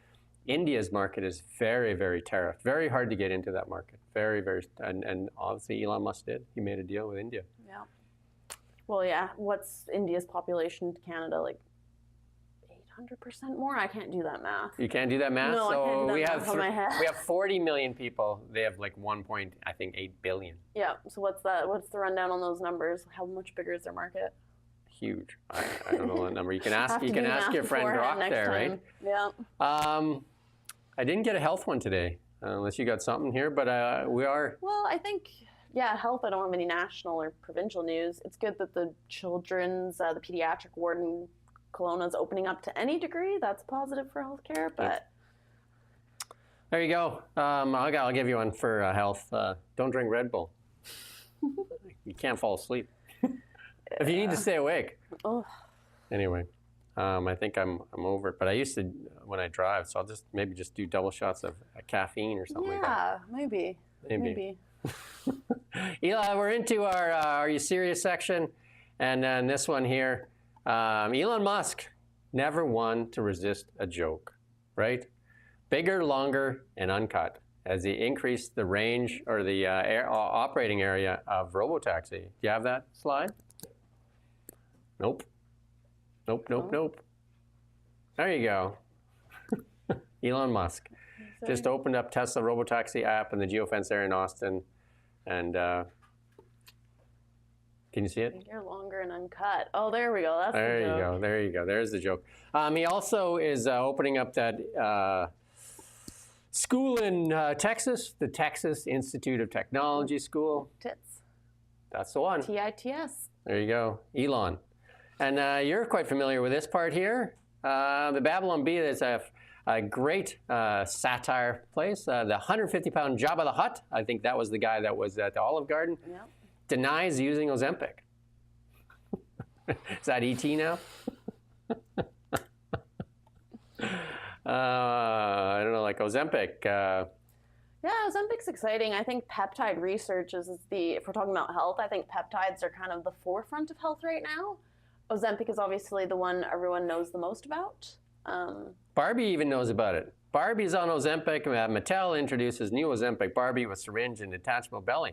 India's market is very, very tariffed. Very hard to get into that market. Very, very, and obviously Elon Musk did. He made a deal with India. Yeah. Well, yeah. What's India's population to Canada? Like 800% more? I can't do that math. You can't do that math? No, so I can't do that math on my head. We have 40 million people. They have like 1.8 billion. Yeah. So what's the rundown on those numbers? How much bigger is their market? Huge. I don't know that number. You can ask your friend Grok there, right? Yeah. I didn't get a health one today, unless you got something here, but we are. Well, I think, health, I don't have any national or provincial news. It's good that the children's, the pediatric ward in Kelowna is opening up to any degree. That's positive for healthcare, but. There you go. I'll give you one for health. Don't drink Red Bull. You can't fall asleep. If you need to stay awake. Oh. Anyway, I think I'm over it. But I used to when I drive, so I'll maybe just do double shots of caffeine or something like that. Yeah, maybe. Eli, we're into our Are You Serious section. And then this one here, Elon Musk, never one to resist a joke, right? Bigger, longer, and uncut as he increased the range or the operating area of robotaxi. Do you have that slide? Nope. There you go. Elon Musk just opened up Tesla robotaxi app in the geofence area in Austin, and can you see it? You're longer and uncut. Oh, there we go. That's the joke. There you go. There's the joke. He also is opening up that school in Texas, the Texas Institute of Technology School. TITS. That's the one. TITS. There you go, Elon. And you're quite familiar with this part here. The Babylon Bee is a great satire place. The 150-pound Jabba the Hutt, I think that was the guy that was at the Olive Garden, denies using Ozempic. Is that ET now? I don't know, like Ozempic. Yeah, Ozempic's exciting. I think peptide research is if we're talking about health, I think peptides are kind of the forefront of health right now. Ozempic is obviously the one everyone knows the most about. Barbie even knows about it. Barbie's on Ozempic. Mattel introduces new Ozempic Barbie with syringe and detachable belly.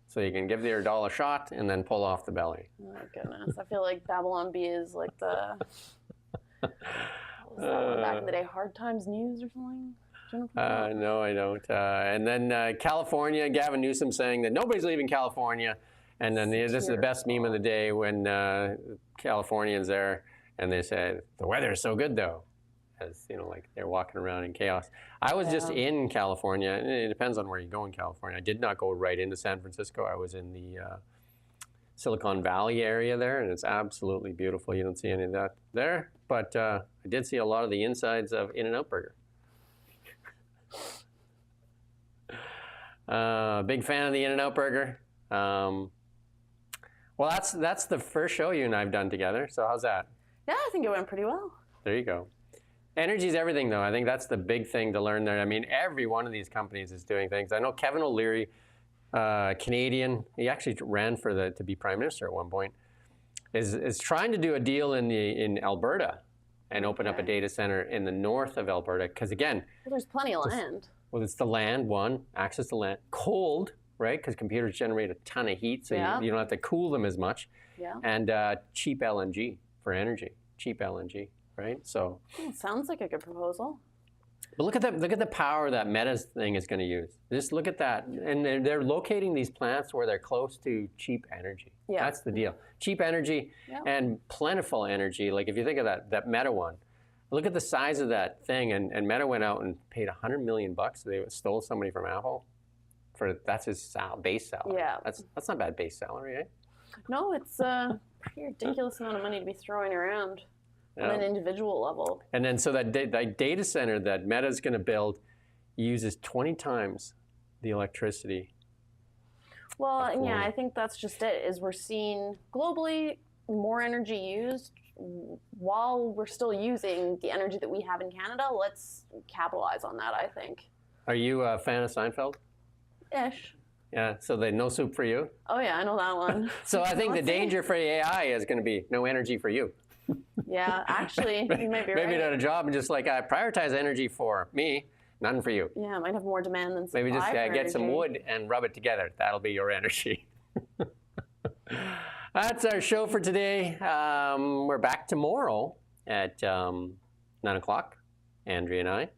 So you can give your doll a shot and then pull off the belly. Oh my goodness. I feel like Babylon Bee is like the, what was that one back in the day, Hard Times News or something? No, I don't. And then California, Gavin Newsom saying that nobody's leaving California. And then this is the best meme of the day when Californians there and they said, the weather is so good though. As you know, like they're walking around in chaos. I was just in California, and it depends on where you go in California. I did not go right into San Francisco. I was in the Silicon Valley area there, and it's absolutely beautiful. You don't see any of that there, but I did see a lot of the insides of In-N-Out Burger. Big fan of the In-N-Out Burger. Well, that's the first show you and I have done together. So how's that? Yeah, I think it went pretty well. There you go. Energy is everything, though. I think that's the big thing to learn there. I mean, every one of these companies is doing things. I know Kevin O'Leary, Canadian, he actually ran for to be prime minister at one point, is trying to do a deal in Alberta and open up a data center in the north of Alberta. Because again, well, there's plenty of land. Well, it's the land, one, access to land, cold, right? Because computers generate a ton of heat, so you don't have to cool them as much. Yeah. And cheap LNG for energy, cheap LNG. Right, so sounds like a good proposal. But look at the power that Meta's thing is going to use. Just look at that, and they're locating these plants where they're close to cheap energy. Yeah, that's the deal. Cheap energy and plentiful energy. Like if you think of that Meta one, look at the size of that thing. And Meta went out and paid $100 million. They stole somebody from Apple. That's his base salary. Yeah, that's not bad base salary, eh? No, it's a pretty ridiculous amount of money to be throwing around. On an individual level. And then so that data center that Meta's going to build uses 20 times the electricity. Well, yeah, I think that's just it, is we're seeing globally more energy used while we're still using the energy that we have in Canada. Let's capitalize on that, I think. Are you a fan of Seinfeld? Ish. Yeah, so the no soup for you? Oh yeah, I know that one. So I think the danger for AI is going to be no energy for you. Yeah, actually, you might be right. Maybe not a job and just like prioritize energy for me, none for you. Yeah, it might have more demand than supply. Maybe just get some wood and rub it together. That'll be your energy. That's our show for today. We're back tomorrow at 9 o'clock, Andrea and I.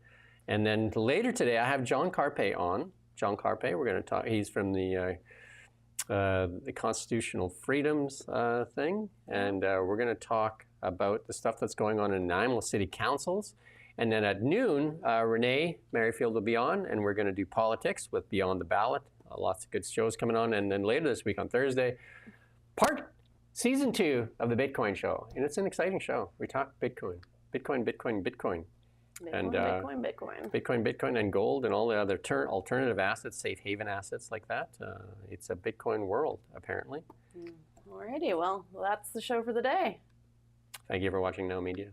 And then later today, I have John Carpe on. John Carpe, we're going to talk. He's from the constitutional freedoms thing, and we're going to talk about the stuff that's going on in Nanaimo City Councils. And then at noon, Renee Merrifield will be on, and we're going to do politics with Beyond the Ballot. Lots of good shows coming on. And then later this week on Thursday, season 2 of the Bitcoin Show. And it's an exciting show. We talk Bitcoin. Bitcoin, and gold and all the other alternative assets, safe haven assets like that. It's a Bitcoin world, apparently. Alrighty, well, that's the show for the day. Thank you for watching Now Media.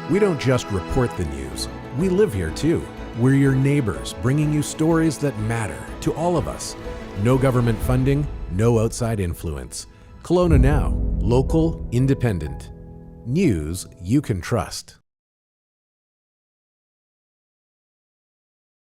We don't just report the news. We live here too. We're your neighbors, bringing you stories that matter to all of us. No government funding, no outside influence. Kelowna Now, local, independent. News you can trust.